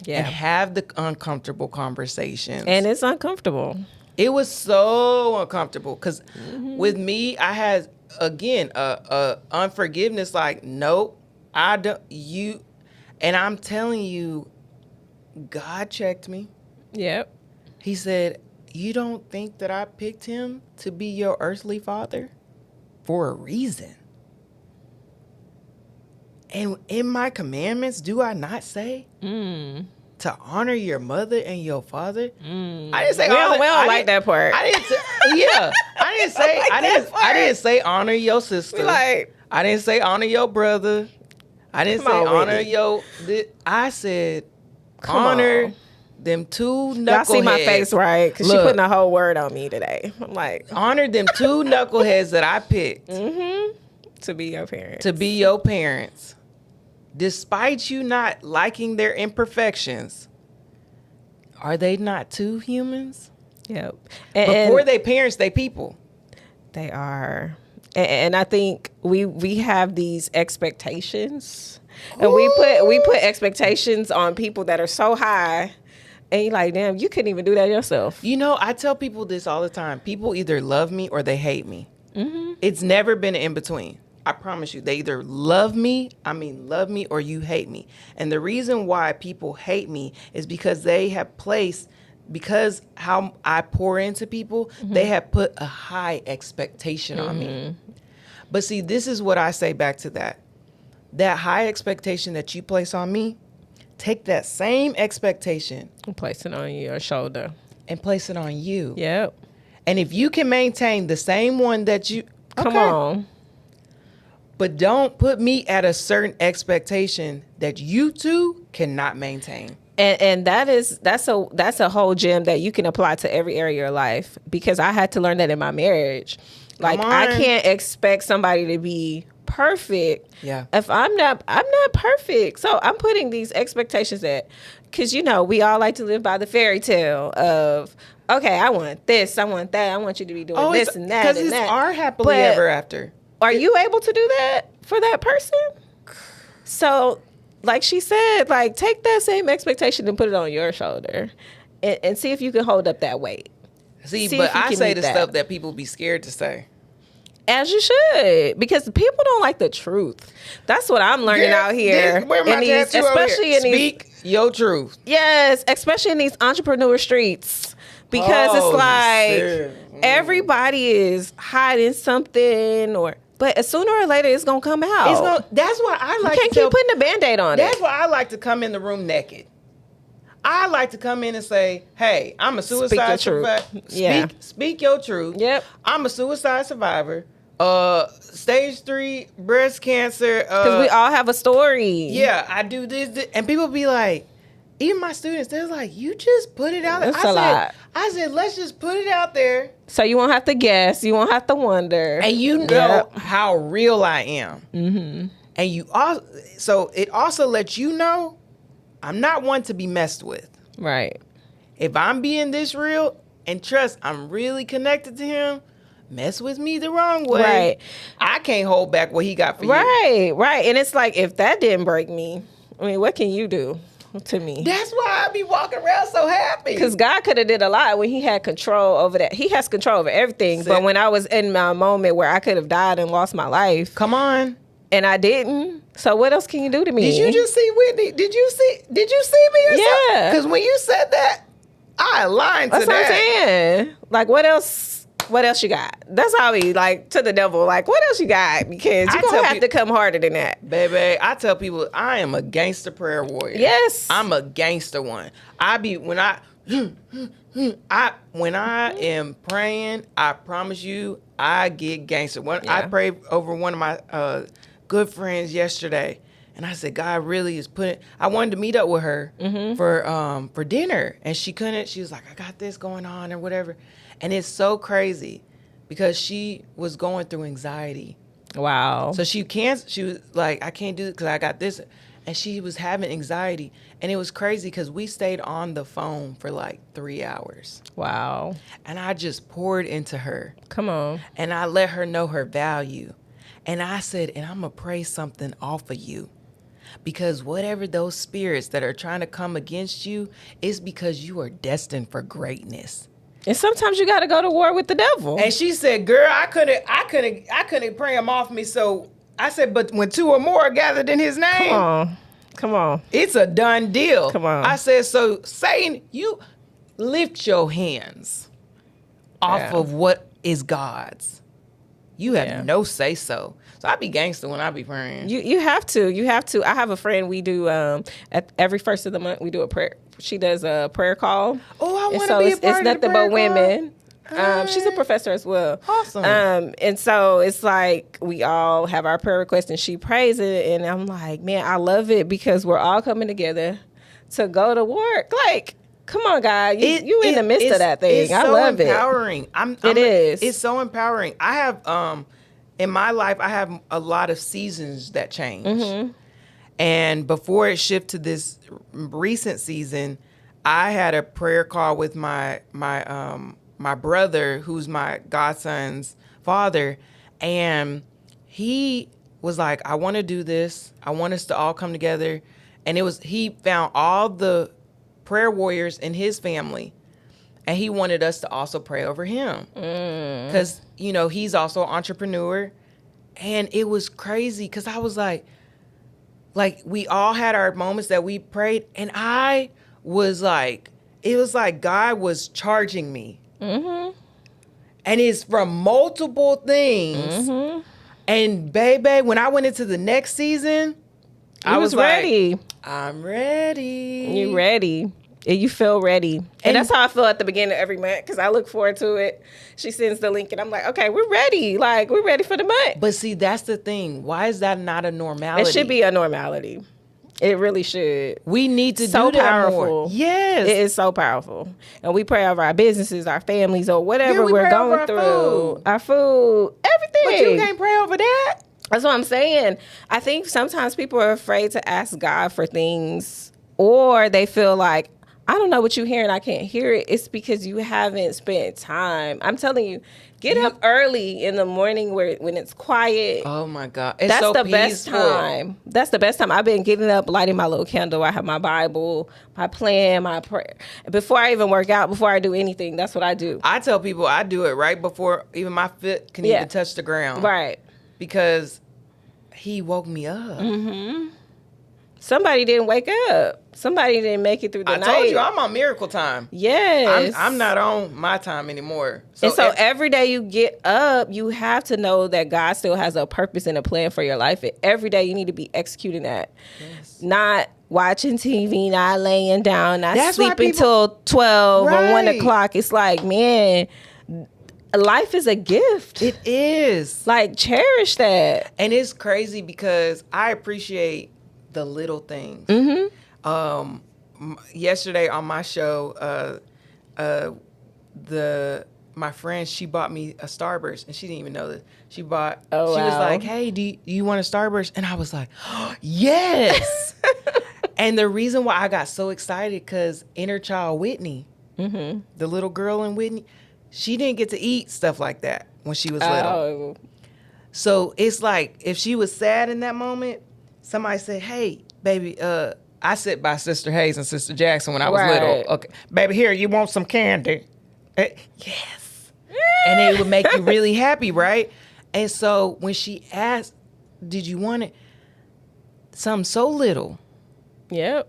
Speaker 3: Yeah.
Speaker 2: And have the uncomfortable conversations.
Speaker 3: And it's uncomfortable.
Speaker 2: It was so uncomfortable because with me, I had, again, unforgiveness. Like, nope, I don't, you, and I'm telling you, God checked me.
Speaker 3: Yep.
Speaker 2: He said, you don't think that I picked him to be your earthly father for a reason? And in my commandments, do I not say to honor your mother and your father? I didn't say
Speaker 3: We don't like that part.
Speaker 2: I didn't say, yeah. I didn't say I didn't say honor your sister.
Speaker 3: Like,
Speaker 2: I didn't say honor your brother. I didn't say
Speaker 3: Come on,
Speaker 2: honor
Speaker 3: Whitney.
Speaker 2: your. I said
Speaker 3: Come
Speaker 2: honor
Speaker 3: on.
Speaker 2: them two knuckleheads.
Speaker 3: Y'all see my face, right? Because she
Speaker 2: Look.
Speaker 3: putting a whole word on me today. I'm like,
Speaker 2: Honor them two knuckleheads that I picked
Speaker 3: to be your parent.
Speaker 2: to be your parents. Despite you not liking their imperfections, are they not two humans?
Speaker 3: Yep.
Speaker 2: Before they parents, they people.
Speaker 3: They are. And I think we have these expectations. And we put expectations on people that are so high. And you're like, damn, you couldn't even do that yourself.
Speaker 2: You know, I tell people this all the time. People either love me or they hate me. It's never been an in-between. I promise you. They either love me, or you hate me. And the reason why people hate me is because they have placed, because how I pour into people, they have put a high expectation on me. But see, this is what I say back to that. That high expectation that you place on me, take that same expectation
Speaker 3: Place it on your shoulder.
Speaker 2: and place it on you.
Speaker 3: Yep.
Speaker 2: And if you can maintain the same one that you...
Speaker 3: Come
Speaker 2: okay.
Speaker 3: on.
Speaker 2: But don't put me at a certain expectation that you two cannot maintain.
Speaker 3: And that's a whole gem that you can apply to every area of your life, because I had to learn that in my marriage. Like, I can't expect somebody to be perfect.
Speaker 2: Yeah.
Speaker 3: If I'm not perfect. So I'm putting these expectations that, because we all like to live by the fairy tale of, okay, I want this, I want that, I want you to be doing this and that and
Speaker 2: because
Speaker 3: that.
Speaker 2: it's our happily ever after.
Speaker 3: Are you able to do that for that person? So, like she said, like, take that same expectation and put it on your shoulder and see if you can hold up that weight.
Speaker 2: See,
Speaker 3: See
Speaker 2: but
Speaker 3: if you
Speaker 2: I
Speaker 3: can
Speaker 2: say
Speaker 3: meet
Speaker 2: the
Speaker 3: that.
Speaker 2: stuff that people be scared to say.
Speaker 3: As you should, because people don't like the truth. That's what I'm learning out here.
Speaker 2: Where my
Speaker 3: in these,
Speaker 2: tattoo over
Speaker 3: especially
Speaker 2: here.
Speaker 3: in these,
Speaker 2: Speak your truth.
Speaker 3: yes, especially in these entrepreneur streets, because
Speaker 2: Oh,
Speaker 3: it's like
Speaker 2: shit.
Speaker 3: everybody is hiding something, but sooner or later it's gonna come out.
Speaker 2: That's why I like
Speaker 3: you can't
Speaker 2: to tell,
Speaker 3: keep putting a Band-Aid on
Speaker 2: that's
Speaker 3: it.
Speaker 2: why I like to come in the room naked. I like to come in and say, hey, I'm a suicide
Speaker 3: your truth.
Speaker 2: survivor.
Speaker 3: Yeah.
Speaker 2: Speak your truth.
Speaker 3: Yep.
Speaker 2: I'm a suicide survivor. Stage 3 breast cancer.
Speaker 3: Because we all have a story.
Speaker 2: Yeah, I do this, and people be like, even my students, they're like, you just put it out there.
Speaker 3: That's a lot.
Speaker 2: I said, let's just put it out there.
Speaker 3: So you won't have to guess. You won't have to wonder.
Speaker 2: And you know
Speaker 3: Yep.
Speaker 2: how real I am. Mm-hmm. And you also, so it also lets you know I'm not one to be messed with.
Speaker 3: Right.
Speaker 2: If I'm being this real, and trust, I'm really connected to him, mess with me the wrong way.
Speaker 3: Right.
Speaker 2: I can't hold back what he got for you.
Speaker 3: Right. And it's like, if that didn't break me, I mean, what can you do to me?
Speaker 2: That's why I be walking around so happy.
Speaker 3: Because God could have did a lot when he had control over that. He has control over everything. But when I was in my moment where I could have died and lost my life,
Speaker 2: Come on.
Speaker 3: and I didn't, so what else can you do to me?
Speaker 2: Did you just see Whitney? Did you see me or something?
Speaker 3: Yeah.
Speaker 2: Because when you said that, I aligned to
Speaker 3: That's what I'm
Speaker 2: that.
Speaker 3: saying. Like, what else you got? That's how we, like, to the devil, like, what else you got? Because
Speaker 2: I
Speaker 3: you're going
Speaker 2: tell
Speaker 3: to have to come harder than that.
Speaker 2: Baby, I tell people I am a gangster prayer warrior.
Speaker 3: Yes.
Speaker 2: I'm a gangster one. when I am praying, I promise you, I get gangster. I prayed over one of my good friends yesterday, and I said, God really is putting. I wanted to meet up with her for dinner, and she couldn't. She was like, I got this going on or whatever, and it's so crazy because she was going through anxiety.
Speaker 3: Wow.
Speaker 2: So she was like, I can't do it because I got this. And she was having anxiety. And it was crazy because we stayed on the phone for like 3 hours.
Speaker 3: Wow.
Speaker 2: And I just poured into her.
Speaker 3: Come on.
Speaker 2: And I let her know her value. And I said, and I'm going to pray something off of you. Because whatever those spirits that are trying to come against you, is because you are destined for greatness.
Speaker 3: And sometimes you got to go to war with the devil.
Speaker 2: And she said, girl, I couldn't pray him off me. So I said, but when two or more are gathered in his name.
Speaker 3: Come on.
Speaker 2: It's a done deal.
Speaker 3: Come on.
Speaker 2: I said, so Satan, you lift your hands off of what is God's. You have no say so. So I be gangster when I be praying.
Speaker 3: You have to. You have to. I have a friend, we do, at every first of the month, we do a prayer. She does a prayer call.
Speaker 2: Oh, I want to
Speaker 3: so
Speaker 2: be a
Speaker 3: it's
Speaker 2: part of the
Speaker 3: nothing
Speaker 2: prayer
Speaker 3: but women.
Speaker 2: call.
Speaker 3: She's a professor as well.
Speaker 2: Awesome.
Speaker 3: And so it's like we all have our prayer request and she prays it. And I'm like, man, I love it because we're all coming together to go to work. Like, come on, God. You in the midst of that thing. I love it.
Speaker 2: It's so empowering.
Speaker 3: It is.
Speaker 2: It's so empowering. I have, in my life, I have a lot of seasons that change. Mm-hmm. And before it shifted to this recent season, I had a prayer call with my brother, who's my godson's father, and he was like, I want to do this. I want us to all come together. And he found all the prayer warriors in his family, and he wanted us to also pray over him. Because, he's also an entrepreneur. And it was crazy because I was like, we all had our moments that we prayed, and I was like, it was like God was charging me. Mm-hmm. And it's from multiple things. Mm-hmm. And baby, when I went into the next season, I was
Speaker 3: ready.
Speaker 2: Like, I'm ready.
Speaker 3: You ready. And you feel ready. And that's how I feel at the beginning of every month because I look forward to it. She sends the link and I'm like, okay, we're ready. Like, we're ready for the month.
Speaker 2: But see, that's the thing. Why is that not a normality?
Speaker 3: It should be a normality. It really should.
Speaker 2: We need to
Speaker 3: so
Speaker 2: do that
Speaker 3: powerful.
Speaker 2: More. Yes.
Speaker 3: It is so powerful. And we pray over our businesses, our families, or whatever we're going through. Our food, everything.
Speaker 2: But you can't pray over that.
Speaker 3: That's what I'm saying. I think sometimes people are afraid to ask God for things, or they feel like, I don't know what you're hearing, I can't hear it. It's because you haven't spent time. I'm telling you, get up early in the morning when it's quiet.
Speaker 2: Oh my God. It's
Speaker 3: That's
Speaker 2: so
Speaker 3: the
Speaker 2: peaceful.
Speaker 3: best time. That's the best time. I've been getting up, lighting my little candle. I have my Bible, my plan, my prayer. Before I even work out, before I do anything, that's what I do.
Speaker 2: I tell people I do it right before even my foot can even touch the ground.
Speaker 3: Right.
Speaker 2: Because he woke me up.
Speaker 3: Mm-hmm. Somebody didn't wake up. Somebody didn't make it through the night.
Speaker 2: I told you, I'm on miracle time.
Speaker 3: Yes.
Speaker 2: I'm not on my time anymore.
Speaker 3: So every day you get up, you have to know that God still has a purpose and a plan for your life. And every day you need to be executing that. Yes. Not watching TV, not laying down, not sleeping till 12 or 1 o'clock. It's like, man, life is a gift.
Speaker 2: It is.
Speaker 3: Like, cherish that.
Speaker 2: And it's crazy because I appreciate the little things.
Speaker 3: Mm-hmm.
Speaker 2: Yesterday on my show, my friend, she bought me a Starburst, and she didn't even know this. She was like, "Hey, do you want a Starburst?" And I was like, oh, "Yes." And the reason why I got so excited because inner child Whitney, mm-hmm. the little girl in Whitney, she didn't get to eat stuff like that when she was little. So it's like if she was sad in that moment, somebody said, "Hey, baby, I sit by Sister Hayes and Sister Jackson when I was little. Okay, baby, here, you want some candy?" Yes. And it would make you really happy, right? And so when she asked, "Did you want it?" Something so little.
Speaker 3: Yep.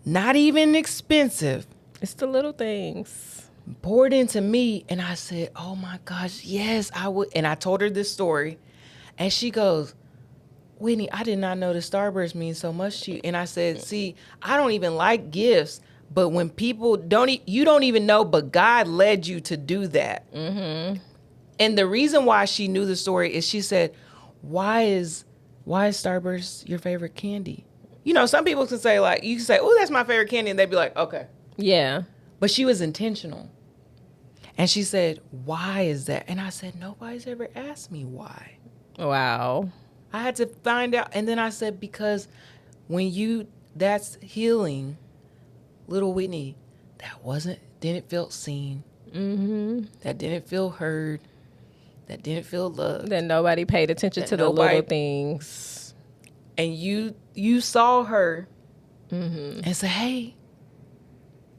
Speaker 2: Not even expensive.
Speaker 3: It's the little things.
Speaker 2: Poured into me, and I said, "Oh my gosh, yes, I would." And I told her this story, and she goes, "Whitney, I did not know the Starburst means so much to you." And I said, "See, I don't even like gifts, But when people you don't even know, but God led you to do that. Mm-hmm. And the reason why she knew the story is she said, why is Starburst your favorite candy? You know, some people can say, like, you can say, oh, that's my favorite candy. And they'd be like, okay.
Speaker 3: Yeah.
Speaker 2: But she was intentional. And she said, why is that? And I said, nobody's ever asked me why.
Speaker 3: Wow.
Speaker 2: I had to find out. And then I said, because that's healing. Little Whitney, didn't feel seen. Mm-hmm. That didn't feel heard. That didn't feel loved.
Speaker 3: That nobody paid attention to the little things.
Speaker 2: And you saw her and said, hey,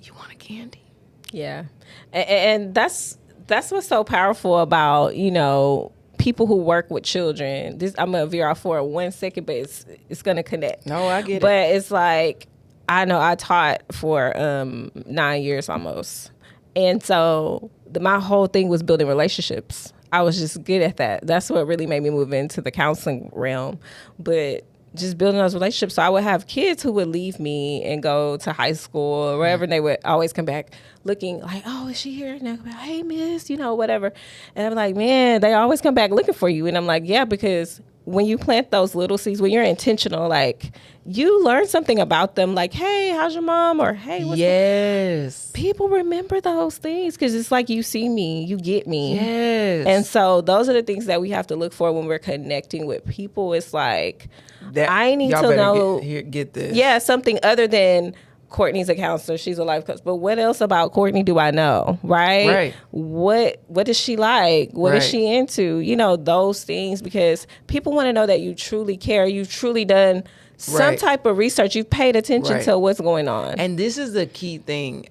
Speaker 2: you want a candy?
Speaker 3: Yeah. And that's what's so powerful about, you know, people who work with children. I'm going to veer off for 1 second, but it's going to connect.
Speaker 2: No, I get it.
Speaker 3: But it's like, I know I taught for 9 years almost. And so my whole thing was building relationships. I was just good at that. That's what really made me move into the counseling realm. But just building those relationships. So I would have kids who would leave me and go to high school or wherever, and they would always come back looking like, oh, is she here? And they'll be like, hey, miss, you know, whatever. And I'm like, man, they always come back looking for you. And I'm like, yeah, because when you plant those little seeds, when you're intentional, like, you learn something about them, like, hey, how's your mom? Or, hey, what's
Speaker 2: yes.
Speaker 3: People remember those things because it's like, you see me, you get me.
Speaker 2: Yes.
Speaker 3: And so those are the things that we have to look for when we're connecting with people. It's like, I need to know.
Speaker 2: Get this.
Speaker 3: Yeah, something other than Courtney's a counselor, she's a life coach. But what else about Courtney do I know? Right?
Speaker 2: Right.
Speaker 3: What is she like? What is she into? You know, those things, because people want to know that you truly care. You've truly done some type of research. You've paid attention to what's going on.
Speaker 2: And this is the key thing.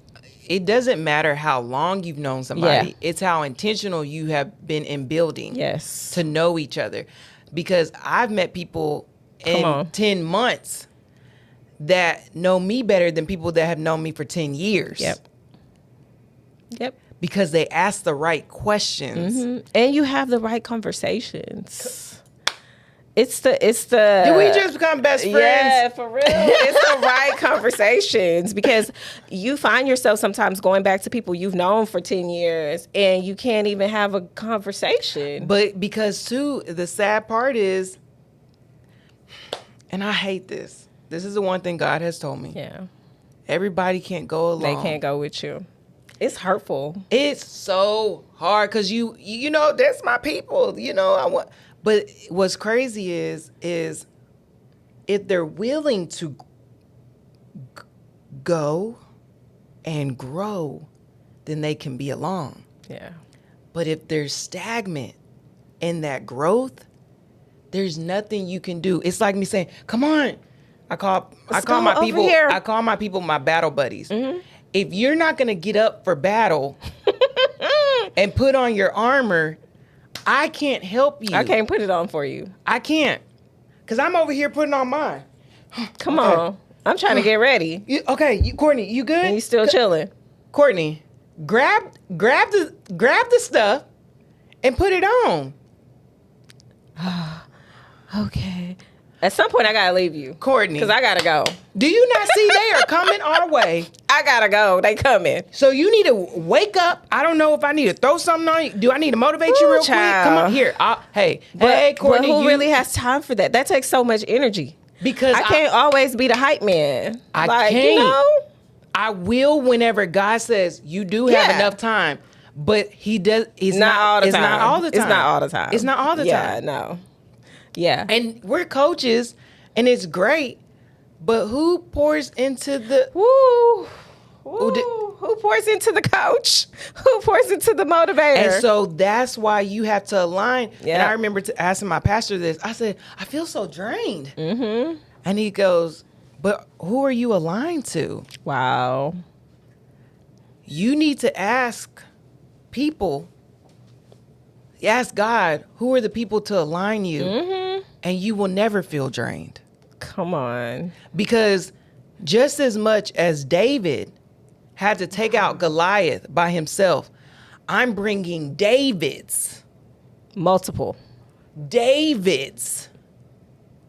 Speaker 2: It doesn't matter how long you've known somebody. Yeah. It's how intentional you have been in building to know each other. Because I've met people in 10 months that know me better than people that have known me for 10 years. Yep. Because they ask the right questions.
Speaker 3: Mm-hmm. And you have the right conversations. It's the
Speaker 2: Did we just become best friends?
Speaker 3: Yeah, for real. It's the right conversations, because you find yourself sometimes going back to people you've known for 10 years and you can't even have a conversation.
Speaker 2: But because too, the sad part is, and I hate this. This is the one thing God has told me.
Speaker 3: Yeah.
Speaker 2: Everybody can't go along.
Speaker 3: They can't go with you. It's hurtful.
Speaker 2: It's so hard because you know, that's my people. You know, but what's crazy is if they're willing to go and grow, then they can be along.
Speaker 3: Yeah.
Speaker 2: But if they're stagnant in that growth, there's nothing you can do. It's like me saying, "Come on." I call my people. I call my people my battle buddies. Mm-hmm. If you're not going to get up for battle and put on your armor, I can't help you.
Speaker 3: I can't put it on for you.
Speaker 2: I can't, because I'm over here putting on mine.
Speaker 3: Come on, I'm trying to get ready.
Speaker 2: Courtney, you good?
Speaker 3: And you still chilling?
Speaker 2: Courtney, grab the stuff and put it on.
Speaker 3: Okay. At some point, I gotta leave you,
Speaker 2: Courtney,
Speaker 3: because I gotta go.
Speaker 2: Do you not see they are coming our way?
Speaker 3: I gotta go. They coming.
Speaker 2: So you need to wake up. I don't know if I need to throw something on you. Do I need to motivate you real quick? Come on here. Hey, Courtney.
Speaker 3: But who really has time for that? That takes so much energy.
Speaker 2: Because
Speaker 3: I can't always be the hype man.
Speaker 2: I can't.
Speaker 3: You know?
Speaker 2: I will whenever God says you do have enough time, but He does. It's not all the time. It's not all the time.
Speaker 3: It's not all the time.
Speaker 2: It's not all the time.
Speaker 3: Yeah, no. Yeah.
Speaker 2: And we're coaches, and it's great, but who pours into the...
Speaker 3: Who pours into the coach? Who pours into the motivator?
Speaker 2: And so that's why you have to align. Yeah. And I remember asking my pastor this. I said, I feel so drained. Mm-hmm. And he goes, but who are you aligned to?
Speaker 3: Wow.
Speaker 2: You need to ask people... Ask God, who are the people to align you? Mm-hmm. And you will never feel drained.
Speaker 3: Come on.
Speaker 2: Because just as much as David had to take out Goliath by himself, I'm bringing
Speaker 3: multiple Davids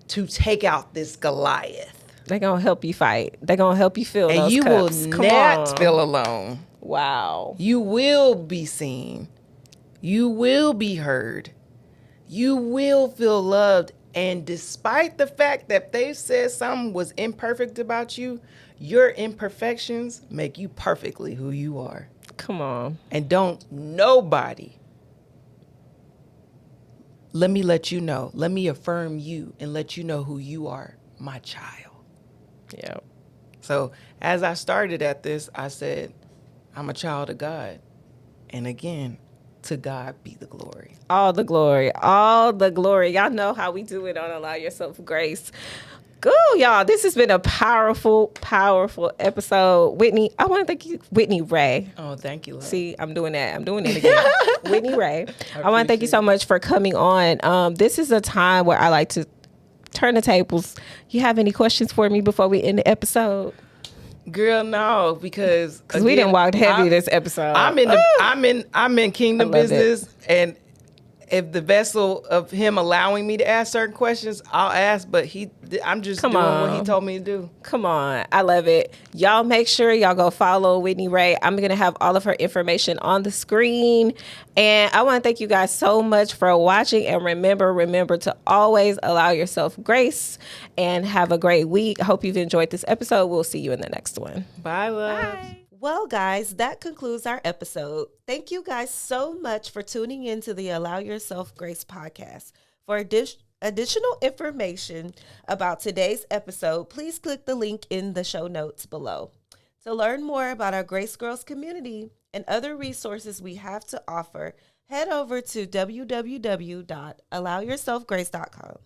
Speaker 2: to take out this Goliath.
Speaker 3: They're going to help you fight. They're going to help you feel
Speaker 2: And
Speaker 3: those
Speaker 2: you
Speaker 3: cups.
Speaker 2: will
Speaker 3: Come
Speaker 2: not
Speaker 3: on.
Speaker 2: feel alone.
Speaker 3: Wow.
Speaker 2: You will be seen. You will be heard. You will feel loved. And despite the fact that they said something was imperfect about you, your imperfections make you perfectly who you are.
Speaker 3: Come on.
Speaker 2: And don't nobody, let me let you know, let me affirm you and let you know who you are, my child.
Speaker 3: Yeah.
Speaker 2: So as I started at this, I said, I'm a child of God. And again, to God be the glory.
Speaker 3: All the glory. All the glory. Y'all know how we do it on Allow Yourself Grace. Cool, y'all. This has been a powerful, powerful episode. Whitney, I want to thank you. Whitney Rae.
Speaker 2: Oh, thank you, love.
Speaker 3: See, I'm doing that. I'm doing it again. Whitney Rae. I want to thank you so much for coming on. This is a time where I like to turn the tables. You have any questions for me before we end the episode?
Speaker 2: Girl, no, because
Speaker 3: we didn't walk heavy this episode.
Speaker 2: I'm in kingdom business, and if the vessel of him allowing me to ask certain questions, I'll ask. But I'm just doing what he told me to do.
Speaker 3: Come on, I love it. Y'all make sure y'all go follow Whitney Rae. I'm gonna have all of her information on the screen, and I want to thank you guys so much for watching. And remember to always allow yourself grace. And have a great week. Hope you've enjoyed this episode. We'll see you in the next one.
Speaker 2: Bye, love.
Speaker 1: Bye. Well, guys, that concludes our episode. Thank you guys so much for tuning in to the Allow Yourself Grace podcast. For additional information about today's episode, please click the link in the show notes below. To learn more about our Grace Girls community and other resources we have to offer, head over to www.allowyourselfgrace.com.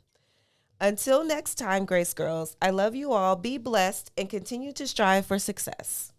Speaker 1: Until next time, Grace Girls, I love you all, be blessed, and continue to strive for success.